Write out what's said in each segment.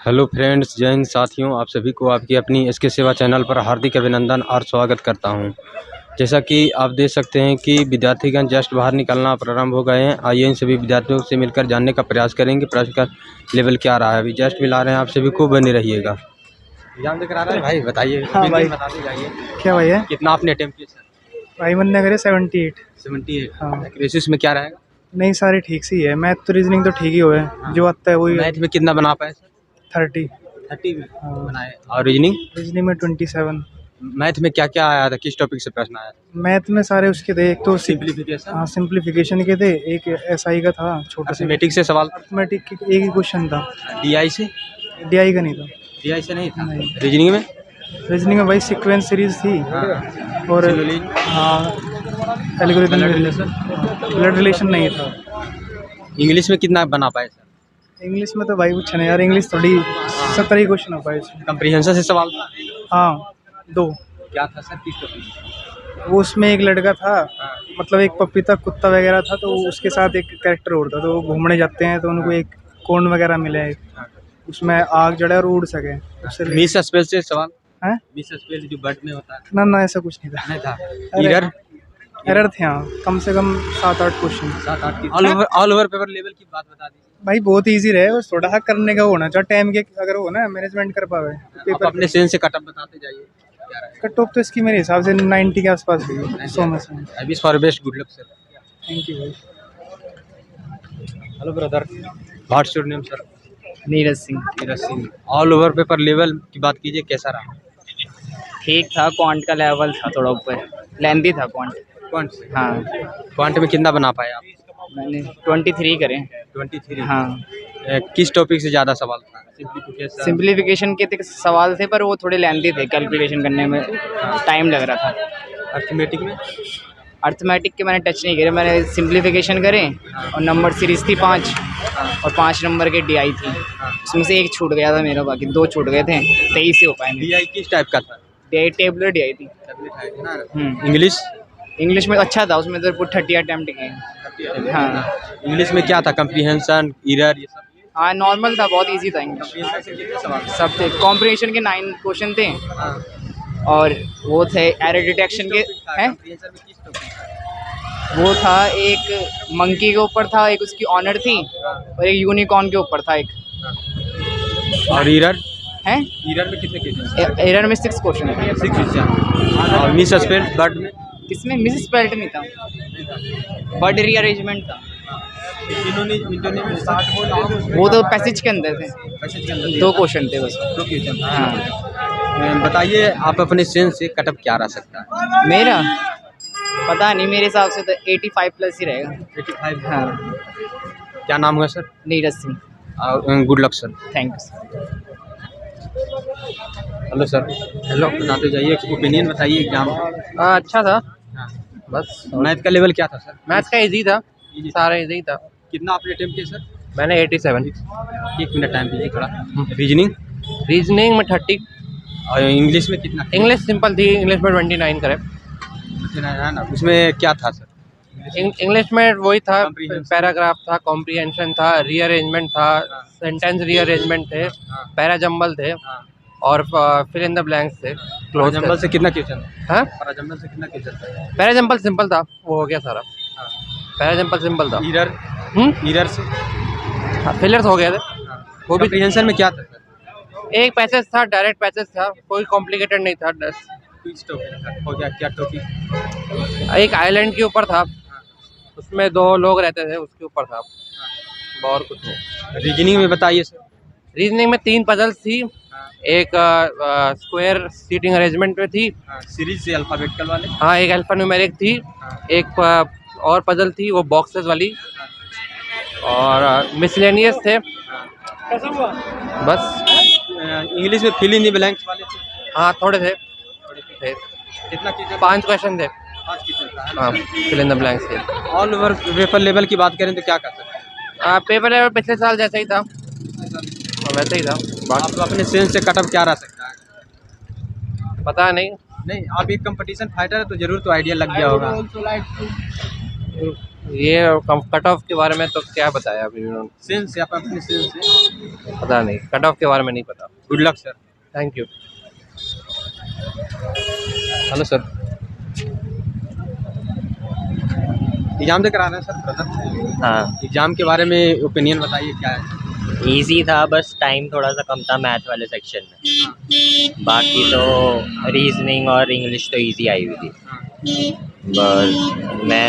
Hello friends, जय हिंद साथियों। आप सभी को आपकी अपनी एसके सेवा चैनल पर हार्दिक अभिनंदन और स्वागत करता हूं। जैसा कि आप देख सकते हैं कि विद्यार्थीगण जस्ट बाहर निकलना प्रारंभ हो गए हैं। आइए इन सभी विद्यार्थियों से मिलकर जानने का प्रयास करेंगे प्रश्न का लेवल क्या रहा है। अभी जस्ट मिला रहे हैं, आप सभी को बने रहिएगा। एग्जाम देकर आ रहे हैं भाई, बताइए। हाँ भाई, बताते जाइए। क्या भाई है? कितना आपने अटेम्प्ट किया सर? भाई मन ने करे 78। 78। हाँ, एक्यूरेसी में क्या रहेगा? नहीं सारे ठीक सी है। मैथ तो रीजनिंग तो ठीक ही हुए हाँ। जो आता है वही। मैथ में कितना बना पाए सर? 30। 30 में हाँ। बनाए। और रीजनिंग? रीजनिंग में 27। मैथ में क्या क्या आया था, किस टॉपिक से प्रश्न आया था? मैथ में सारे उसके थे। एक तो सिंप्लीफिकेशन। हाँ, सिंप्लीफिकेशन के थे। एक एसआई का था छोटा सा। अर्थमेटिक से सवाल। अर्थमेटिक एक ही क्वेश्चन था। डीआई से? डीआई का नहीं था। डीआई से नहीं था। नहीं। रीजनिंग में? रीजनिंग में भाई सीक्वेंस सीरीज थी। हाँ। और सिलोजिज्म। हाँ, एल्गोरिथम। ब्लड रिलेशन नहीं था। इंग्लिश में कितना बना पाए सर? इंग्लिश में तो भाई कुछ नहीं यार, इंग्लिश थोड़ी 70 ही क्वेश्चन हो पाए इसमें। कंप्रीहेंशन से सवाल था? हाँ, 2। क्या था सर, किस टॉपिक? वो उसमें एक लड़का था, हाँ। मतलब एक पपीता कुत्ता वगैरह था, तो उसके साथ एक कैरेक्टर और था। तो वो घूमने जाते हैं तो उनको एक कोन वगैरह मिले, उसमें आग जड़े और उड़ सके उससे। मिस स्पेल से सवाल हैं? मिस स्पेल जो वर्ड में होता है? ना ना, ऐसा कुछ नहीं था। नहीं था। एरर? एरर थे हाँ, कम से कम 7-8 क्वेश्चन। 7-8 की ऑल ओवर पेपर लेवल की बात बता दीजिए भाई बहुत इजी रहे, बस थोड़ा सा करने का होना चाहिए टाइम के, अगर हो ना मैनेजमेंट कर पावे आप पेपर। अपने सेंस से कटअप बताते जाइए। क्या रहेगा? कट ऑफ तो इसकी मेरे हिसाब से 90 के आसपास रही 100 में से। I wish for best, good luck sir. Thank you भाई। Hello brother, what's your name sir? Neeraj Singh. Neeraj Singh. All over paper level की बात कीजिए, कैसा रहा? ठीक था, क्वांट का लेवल था थोड़ा ऊपर, लेंथी था क्वांट। क्वांट से? हाँ, क्वांट में कितना बना पाए आप? मैंने 23 करे। 23। हाँ, किस टॉपिक से ज़्यादा सवाल था? सिंप्लीफिकेशन? सिंप्लीफिकेशन के सवाल थे पर वो थोड़े लेंथी थे, कैलकुलेशन करने में टाइम लग रहा था। अर्थमेटिक में? अर्थमेटिक के मैंने टच नहीं करे, मैंने सिंप्लीफिकेशन करे और नंबर सीरीज थी 5 और 5 नंबर के डीआई थी। उसमें से एक छूट गया था मेरा, बाकी 2 छूट गए थे, 23 से हो पाए। डीआई किस टाइप का था? डीआई टेबलर डीआई थी। इंग्लिश? इंग्लिश में अच्छा था, उसमें तो 30 अटैम्प्ट किए। हाँ। इंग्लिश में क्या था? कंप्रीहेंशन, एरर, ये सब? हाँ, नॉर्मल था, बहुत इजी था इंग्लिश। Comprehension से कितने सवाल? सब थे। कॉम्प्रिहेंशन के 9 क्वेश्चन थे हाँ। और वो थे एरर डिटेक्शन के हैं। Comprehension में किस topic था? वो था एक मंकी के ऊपर था, एक उसकी ऑनर थी और एक यूनिकॉर्न के ऊपर था एक। और एरर? हैं? एरर में कितने क्वेश्चन? एरर में 6 क्वेश्चन थे। 6 क्वेश्चन। और मिस स्पेल वर्ड में? किसमें मिस स्पेल्ट नहीं था, वर्ड रीअरेंजमेंट था। वो तो पैसेज के अंदर थे, 2 क्वेश्चन थे बस। 2 क्वेश्चन। हाँ। बताइए, आप अपने सेंस से कटअप क्या रह सकता है? मेरा पता नहीं, मेरे हिसाब से तो 85 प्लस ही रहेगा। 85? हाँ। क्या नाम हुआ सर? नीरज सिंह। और good luck sir. Thank you. Hello sir. Hello, बताते जाइए, ओपिनियन बताइए एग्जाम। अच्छा था। हाँ। बस मैथ का लेवल क्या था सर? मैथ्स का इजी था, सारा इजी था। कितना आपने अटेम्प्ट किया सर? मैंने 87। 1 मिनट टाइम दीजिए थोड़ा। रीजनिंग? रीजनिंग में 30। और इंग्लिश में कितना? इंग्लिश सिंपल थी, इंग्लिश में 29 करे। है ना, उसमें क्या था सर? इंग्लिश में वही था, Comprehension। पैराग्राफ था, कॉम्प्रिहेंशन था, रीअरेंजमेंट था, सेंटेंस रीअरेंजमेंट थे, पैरा जंबल थे और फिल इन द ब्लैंक्स थे। क्लोज जंबल से कितना क्वेश्चन? हाँ, जंबल से कितना क्वेश्चन था? पैरा जंबल सिंपल था, वो हो गया सारा। पैरा जंबल सिंपल था। एरर? एरर से? फिलर्स हो गए थे। वो भी कम्प्रीहेंशन में क्या था सर? एक पैसेज था, डायरेक्ट पैसेज था, कोई कॉम्प्लिकेटेड नहीं था। किस टॉपिक था? हो गया क्या टॉपिक? एक आइलैंड के ऊपर था, उसमें 2 लोग रहते थे, उसके ऊपर था, और कुछ नहीं। रीजनिंग में बताइए सर। रीजनिंग में 3 पजल्स थी, एक स्क्वायर सीटिंग अरेंजमेंट में थी। सीरीज से अल्फाबेटिकल वाले? हाँ, एक अल्फान्यूमेरिक थी, एक और पजल थी वो बॉक्सेस वाली, और मिसलेनियस थे बस। इंग्लिश में फिल इन द ब्लैंक्स वाले थे? हाँ, थोड़े थे। कितना क्वेश्चन? 5 क्वेश्चन थे। 5 क्वेश्चन था। हाँ, फिल इन द ब्लैंक्स थे। ऑल ओवर पेपर लेवल की बात करें तो क्या कर सकते हैं? पेपर लेवल पिछले साल जैसा ही था, वैसे ही था। आप अपने सेंस से कटअप क्या रह सकता है? पता नहीं। नहीं, आप एक कंपटीशन फाइटर है तो जरूर तो आइडिया लग गया होगा। ये कट ऑफ के बारे में तो क्या बताया अभी उन्होंने, सेंस से आप अपने सेंस से। पता नहीं, कट ऑफ के बारे में नहीं पता। Good luck sir. Thank you. Hello sir, exam देकर आ रहे हैं सर ब्रदर। हाँ, एग्जाम के बारे में ओपिनियन बताइए क्या है। इजी था, बस टाइम थोड़ा सा कम था मैथ वाले सेक्शन में। बाकी तो रीजनिंग और इंग्लिश तो इजी आई हुई थी। बस मैं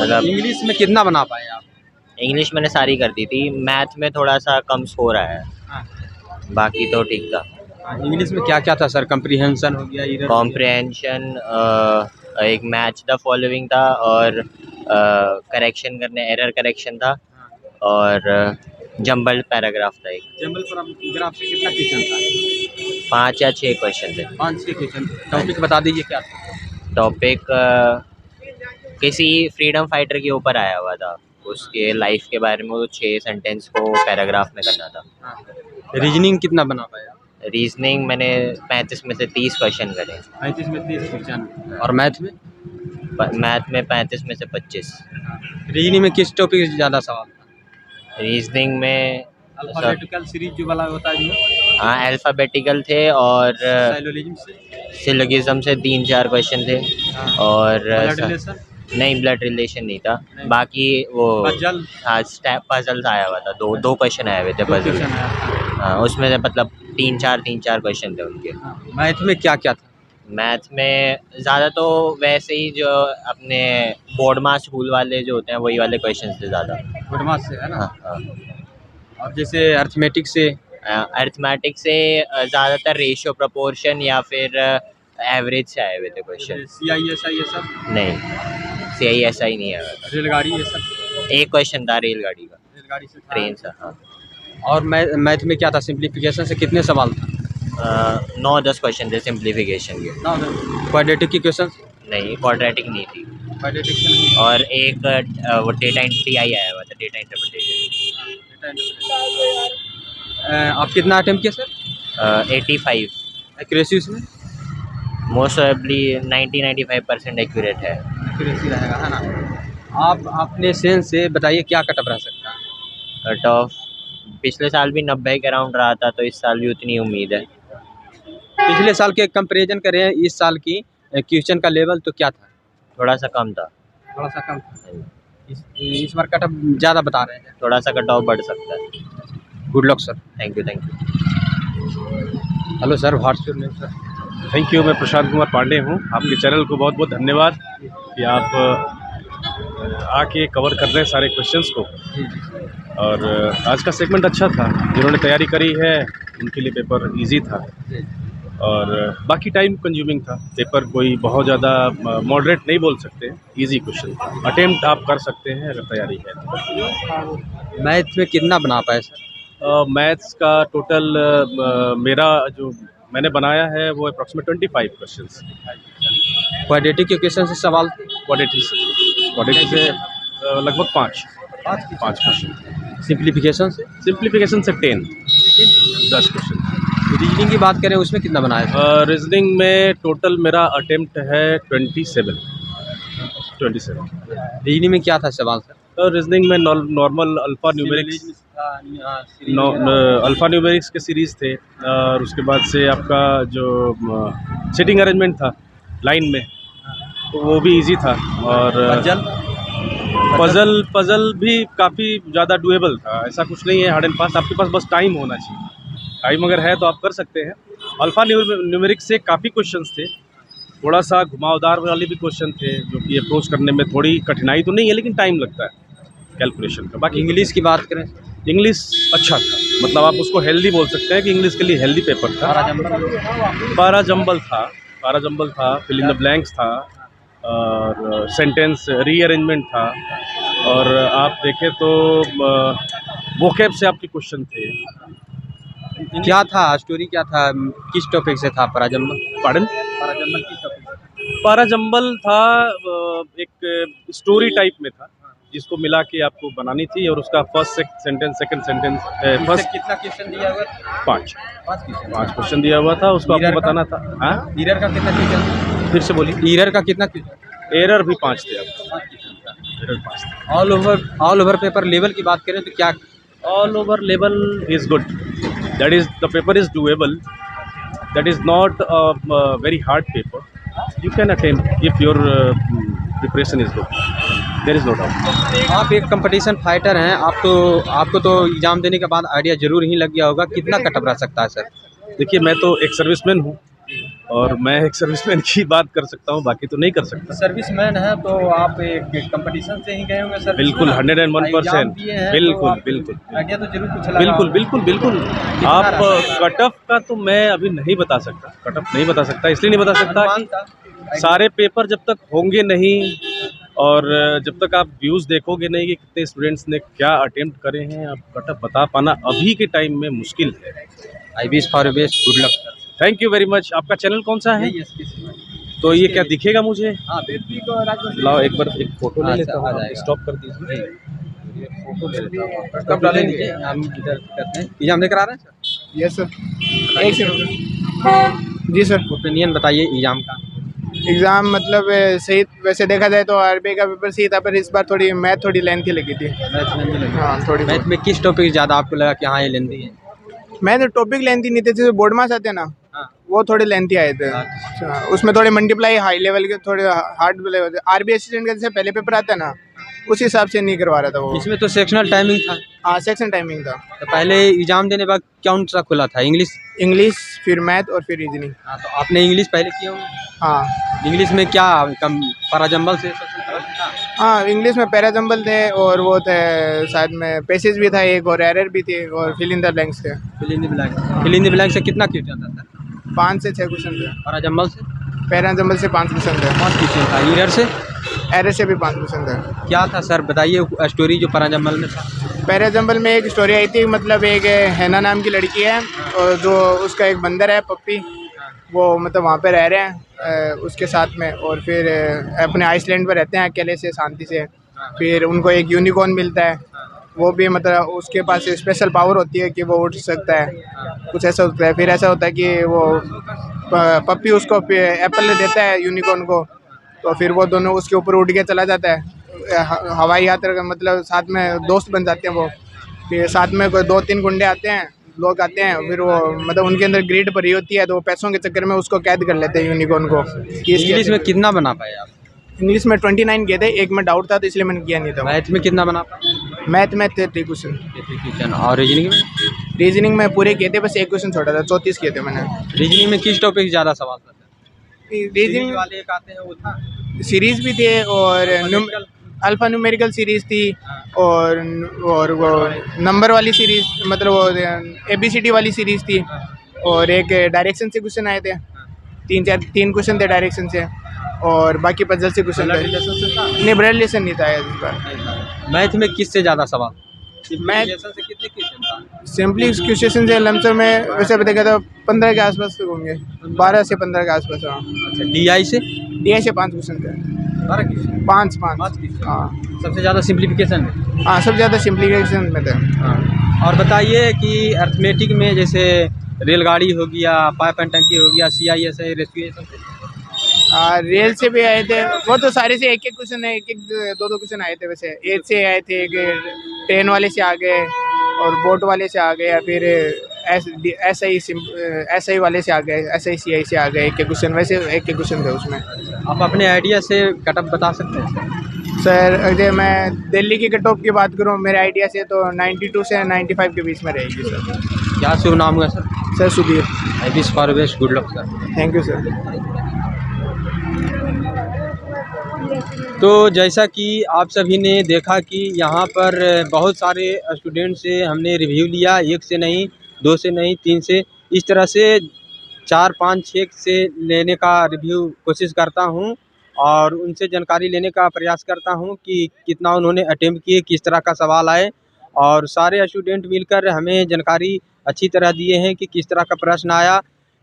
मतलब इंग्लिश में कितना बना पाए आप? इंग्लिश मैंने सारी कर दी थी, मैथ में थोड़ा सा कम स्कोर आया है, हाँ। बाकी तो ठीक था। इंग्लिश में क्या क्या था सर? कम्प्रीहेंशन हो गया, इधर कॉम्प्रिहेंशन, एक मैच द फॉलोइंग था, और करेक्शन करने, एरर करेक्शन था, और जंबल पैराग्राफ था एक। जंबल पर आप ग्राफ से कितना क्वेश्चन था? 5 या 6 क्वेश्चन थे। 5-6 क्वेश्चन। टॉपिक बता दीजिए क्या था? टॉपिक किसी फ्रीडम फाइटर के ऊपर आया हुआ था, उसके लाइफ के बारे में, वो 6 सेंटेंस को पैराग्राफ में करना था। रीजनिंग कितना बना पाया? रीजनिंग मैंने 35 में से 30 क्वेश्चन करे। 35 में 30 क्वेश्चन। और मैथ में? मैथ में 35 में से 25। रीजनिंग में किस टॉपिक से ज़्यादा सवाल था? रीजनिंग में अल्फाबेटिकल सीरीज जो वाला होता है जो, हाँ, अल्फ़ाबेटिकल थे, और साइलोजिज्म से, सिलोगिज्म से 3-4 क्वेश्चन थे, और ब्लड रिलेशन, नहीं, ब्लड रिलेशन नहीं था। बाकी वो पजल, हाँ, स्टेप पजल्स आया हुआ था, दो क्वेश्चन आए हुए थे पजल। क्वेश्चन आया। हाँ, उसमें से मतलब 3-4 क्वेश्चन थे उनके। मैथ में क्या क्या था? मैथ में ज़्यादा तो वैसे ही जो अपने बोर्ड मास स्कूल वाले जो होते हैं वही वाले क्वेश्चन थे ज़्यादा। गुडमास से है ना? हाँ हाँ। और जैसे अर्थमेटिक से? अर्थमेटिक से ज़्यादातर रेशियो, प्रोपोर्शन, या फिर एवरेज से आए हुए थे क्वेश्चन। CISI ये सब? नहीं, CISI नहीं आया था। रेलगाड़ी ये सब? एक क्वेश्चन था रेलगाड़ी का, रेलगाड़ी से था। ट्रेन से। हाँ। और मैथ में क्या था? सिंप्लीफिकेशन से कितने सवाल था? 9-10 क्वेश्चन थे सिंप्लीफिकेशन के। क्वाड्रेटिक की क्वेश्चन? नहीं, क्वाड्रेटिक नहीं थी। क्वाड्रेटिक से नहीं। और एक वो डेटा एंट्री आया हुआ था, डेटा इंटरप्रिटेशन। आप कितना अटेम्प्ट किए सर? 85। एक्यूरेसी उसमें? मोस्ट प्रोबेबली 90-95% एक्यूरेट है। एक्यूरेसी रहेगा है ना? आप अपने सेंस से बताइए क्या कटअप रह सकता है? कट ऑफ पिछले साल भी 90 के अराउंड रहा था, तो इस साल भी उतनी उम्मीद है। पिछले साल के कंपैरिजन करें इस साल की क्वेश्चन का लेवल तो क्या था? थोड़ा सा कम था। थोड़ा सा कम था। इस बार कटअप ज़्यादा बता रहे हैं। थोड़ा सा कट ऑफ बढ़ सकता है। Good luck sir. Thank you. Hello sir, what's your name sir? Thank you. मैं प्रशांत कुमार पांडे हूँ। आपके चैनल को बहुत बहुत धन्यवाद कि आप आके कवर कर रहे हैं सारे क्वेश्चंस को। और आज का सेगमेंट अच्छा था। जिन्होंने तैयारी करी है उनके लिए पेपर इजी था, और बाकी टाइम कंज्यूमिंग था। पेपर कोई बहुत ज़्यादा मॉडरेट नहीं बोल सकते, इजी क्वेश्चन था। अटेम्प्ट आप कर सकते हैं अगर तैयारी है तो। मैथ में कितना बना पाए सर? मैथ्स का टोटल मेरा जो मैंने बनाया है वो अप्रॉक्सीमेट 25 क्वेश्चंस। क्वाड्रेटिक के क्वेश्चन से सवाल थे? क्वाड्रेटिक से लगभग 5 क्वेश्चन। सिंप्लीफिकेशन से? सिंप्लीफिकेशन से 10 क्वेश्चन। रीजनिंग की बात करें उसमें कितना बनाया था? रीजनिंग में टोटल मेरा अटेम्प्ट है 27। रीजनिंग में क्या था सवाल सर? रीजनिंग में नॉर्मल अल्फ़ा न्यूमेरिक्स के सीरीज़ थे, और उसके बाद से आपका जो सिटिंग अरेंजमेंट था लाइन में, तो वो भी इजी था। और पजल भी काफ़ी ज़्यादा डुएबल था। ऐसा कुछ नहीं है हार्ड एंड फास्ट, आपके पास बस टाइम होना चाहिए। टाइम अगर है तो आप कर सकते हैं। अल्फ़ा न्यूमेरिक्स से काफ़ी क्वेश्चंस थे, थोड़ा सा घुमावदार वाले भी क्वेश्चन थे, जो कि अप्रोच करने में थोड़ी कठिनाई तो नहीं है, लेकिन टाइम लगता है कैलकुलेशन का। बाकी इंग्लिश की बात करें? इंग्लिश अच्छा था, मतलब आप उसको हेल्दी बोल सकते हैं कि इंग्लिश के लिए हेल्दी पेपर था। पारा जंबल था, फिल इन द ब्लैंक्स था, और सेंटेंस रीअरेंजमेंट था। और आप देखें तो वोकैब से आपके क्वेश्चन थे। क्या था स्टोरी, क्या था, किस टॉपिक से था पाराजंबल? पार्डन? पाराजंबल किस टॉपिक से? पाराजंबल था एक स्टोरी टाइप में था, जिसको मिला के आपको बनानी थी, और उसका first sentence, second sentence, first कितना क्वेश्चन दिया हुआ था? 5 क्वेश्चन दिया हुआ था, उसको आपको बताना था। हाँ, एरर का कितना क्वेश्चन? फिर से बोलिए। एरर का कितना क्वेश्चन? एरर भी 5 थे आपको। कंसिडर्ड पास था। ऑल ओवर पेपर लेवल की बात करें तो क्या? All over level is good. That is, the paper is doable. That is not a very hard paper. You can attempt if your preparation is good. There is no doubt. आप एक competition fighter हैं, आपको तो exam देने के बाद idea ज़रूर ही लग गया होगा, कितना कटअप रह सकता है सर? देखिए, मैं तो एक सर्विसमैन हूँ और मैं एक सर्विसमैन की बात कर सकता हूँ, बाकी तो नहीं कर सकता। सर्विसमैन है तो आप एक कंपटीशन से ही गए होंगे सर? बिल्कुल 101%। बिल्कुल बिल्कुल आइडिया तो जरूर कुछ लगा बिल्कुल होगा। बिल्कुल बिल्कुल। आप कट ऑफ का तो मैं अभी नहीं बता सकता, कट ऑफ नहीं बता सकता, इसलिए नहीं बता सकता अनुमान था? कि सारे पेपर जब तक होंगे नहीं और जब तक आप व्यूज़ देखोगे नहीं कि कितने स्टूडेंट्स ने क्या अटेम्प्ट करे हैं, आप कट ऑफ बता पाना अभी के टाइम में मुश्किल है। आई wish for best, good luck. Thank you very much. आपका चैनल कौन सा है? तो ये क्या दिखेगा मुझे? हाँ, लाओ एक बार एक फोटो ले हाँ, लेता हूँ, आ आप जाएगा। स्टॉप कर दीजिए। फोटो ले लेता हूँ। कब डालेंगे? हम इधर करते हैं। एग्जाम लेकर आ रहे हैं सर? Yes sir. एक सेकंड। जी सर। ओपिनियन बताइए एग्जाम का। एग्ज़ाम मतलब सही, वैसे देखा जाए तो आरबीआई का पेपर सही था, पर इस बार थोड़ी मैथ थोड़ी लेंथी लगी थी। मैथ में नहीं लगा। हाँ, थोड़ी मैथ में किस टॉपिक ज़्यादा आपको लगा कि हाँ ये लेंदी है? मैं तो टॉपिक लेंथी नहीं थे, जैसे बोर्ड मार्क्स आते हैं ना, हाँ। वो थोड़े लेंथी आए थे। अच्छा, उसमें थोड़े मल्टीप्लाई हाई लेवल के, थोड़े हार्ड लेवल। आरबीआई असिस्टेंट का जैसे पहले पेपर आता है ना, उस हिसाब से नहीं करवा रहा था वो। इसमें तो सेक्शनल टाइमिंग था। हाँ, सेक्शन टाइमिंग था। तो पहले एग्जाम देने बाद कौन सा खुला था? इंग्लिश, फिर मैथ और फिर रीजनिंग। हाँ, तो आपने इंग्लिश पहले किया होगा। हाँ इंग्लिश में क्या कम पैराजंबल से सबसे सरल था? हाँ, इंग्लिश में पैराजंबल थे और वो थे शायद में पैसेज भी था एक, और एरर भी थे, और फिल इन द ब्लैंक्स थे। Fill in the blank. Fill in the blank से कितना क्वेश्चन था सर? 5 से 6 क्वेश्चन थे। पैराजंबल से पैराजंबल से 5 क्वेश्चन थे। 5 क्वेश्चन था। एरर से एरर से भी 5 क्वेश्चन थे। क्या था सर, बताइए स्टोरी जो पैराजंबल में था। पैराजंबल में एक स्टोरी आई थी, मतलब एक हैना नाम की लड़की है और जो उसका एक बंदर है पप्पी, वो मतलब वहाँ पे रह रहे हैं उसके साथ में, और फिर अपने आइसलैंड पर रहते हैं अकेले से, शांति से। फिर उनको एक यूनिकॉर्न मिलता है, वो भी मतलब उसके पास स्पेशल पावर होती है कि वो उड़ सकता है, कुछ ऐसा होता है। फिर ऐसा होता है कि वो पप्पी उसको एप्पल देता है यूनिकॉर्न को, तो फिर वो दोनों उसके ऊपर उड़ के चला जाता है हवाई यात्रा का, मतलब साथ में दोस्त बन जाते हैं वो। फिर साथ में कोई 2-3 गुंडे आते हैं, लोग आते हैं, फिर वो मतलब उनके अंदर ग्रीड भरी होती है, तो वो पैसों के चक्कर में उसको कैद कर लेते हैं यूनिकॉर्न को। इंग्लिश में कितना बना पाए आप? इंग्लिश में 29 किए थे, एक में डाउट था तो इसलिए मैंने किया नहीं था। मैथ में कितना बना पाए? मैथ में 33 क्वेश्चन। क्वेश्चन। और रीजनिंग में? रीजनिंग में पूरे किए थे, बस एक क्वेश्चन छोड़ा था, 34 किए थे मैंने। रीजनिंग में किस टॉपिक ज़्यादा सवाल था? रीजनिंग वाले एक आते हैं वो था। सीरीज भी थे, और अल्फा न्यूमेरिकल सीरीज थी, और वो नंबर वाली सीरीज, मतलब वो ABCD वाली सीरीज थी, और एक डायरेक्शन से क्वेश्चन आए थे, 3 क्वेश्चन थे डायरेक्शन से, और बाकी पजल से क्वेश्चन थे। नहीं, ब्लड रिलेशन नहीं था इस बार। मैथ में किससे ज़्यादा सवाल? मैथ से कितने क्वेश्चन था? सिंपली क्वेश्चन से लमसम में वैसे देखा तो 15 के आसपास तो होंगे, 12 से 15 के आसपास। हाँ, DI से? DI से 5 क्वेश्चन थे। 12 क्वेश्चन। 5। हाँ, सबसे ज़्यादा सिंप्लीफिकेशन में? हाँ, सबसे ज़्यादा सिंप्लीफिकेशन में थे। हाँ। और बताइए कि अर्थमेटिक में जैसे रेलगाड़ी हो गया, पाइप एंड टंकी हो गया, CISI रेस्क्यू, रेल से भी आए थे, वो तो सारे से एक क्वेश्चन है, 2-2 क्वेश्चन आए थे। वैसे एज से आए थे, ट्रेन वाले से आ गए, और बोट वाले से आ गए, या फिर SI वाले से आ गए, SICI से आ गए, एक क्वेश्चन। वैसे एक क्वेश्चन थे उसमें। आप अपने आइडिया से कटअप बता सकते हैं सर? अगर मैं दिल्ली की कट ऑफ की बात करूँ मेरे आइडिया से, तो 92 से 95 के बीच में रहेगी सर। क्या शुभ नाम हुआ sir? Sir Sudhir. I wish for best, good luck sir. Thank you sir. तो जैसा कि आप सभी ने देखा कि यहाँ पर बहुत सारे स्टूडेंट से हमने रिव्यू लिया, 1 से नहीं, 2 से नहीं, 3 से, इस तरह से 4, 5, 6 से लेने का रिव्यू कोशिश करता हूँ, और उनसे जानकारी लेने का प्रयास करता हूँ कि कितना उन्होंने अटेम्प्ट किए, किस तरह का सवाल आए, और सारे स्टूडेंट मिलकर हमें जानकारी अच्छी तरह दिए हैं कि किस तरह का प्रश्न आया,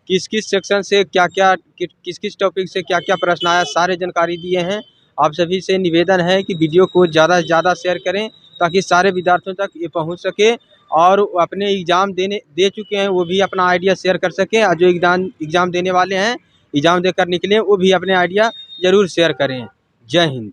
किस किस सेक्शन से क्या क्या, किस किस टॉपिक से क्या क्या प्रश्न आया, सारे जानकारी दिए हैं। आप सभी से निवेदन है कि वीडियो को ज़्यादा से ज़्यादा शेयर करें ताकि सारे विद्यार्थियों तक ये पहुंच सके, और अपने एग्ज़ाम दे चुके हैं वो भी अपना आइडिया शेयर कर सकें, और जो एग्ज़ाम देने वाले हैं, एग्ज़ाम देकर निकले, वो भी अपने आइडिया ज़रूर शेयर करें। जय हिंद।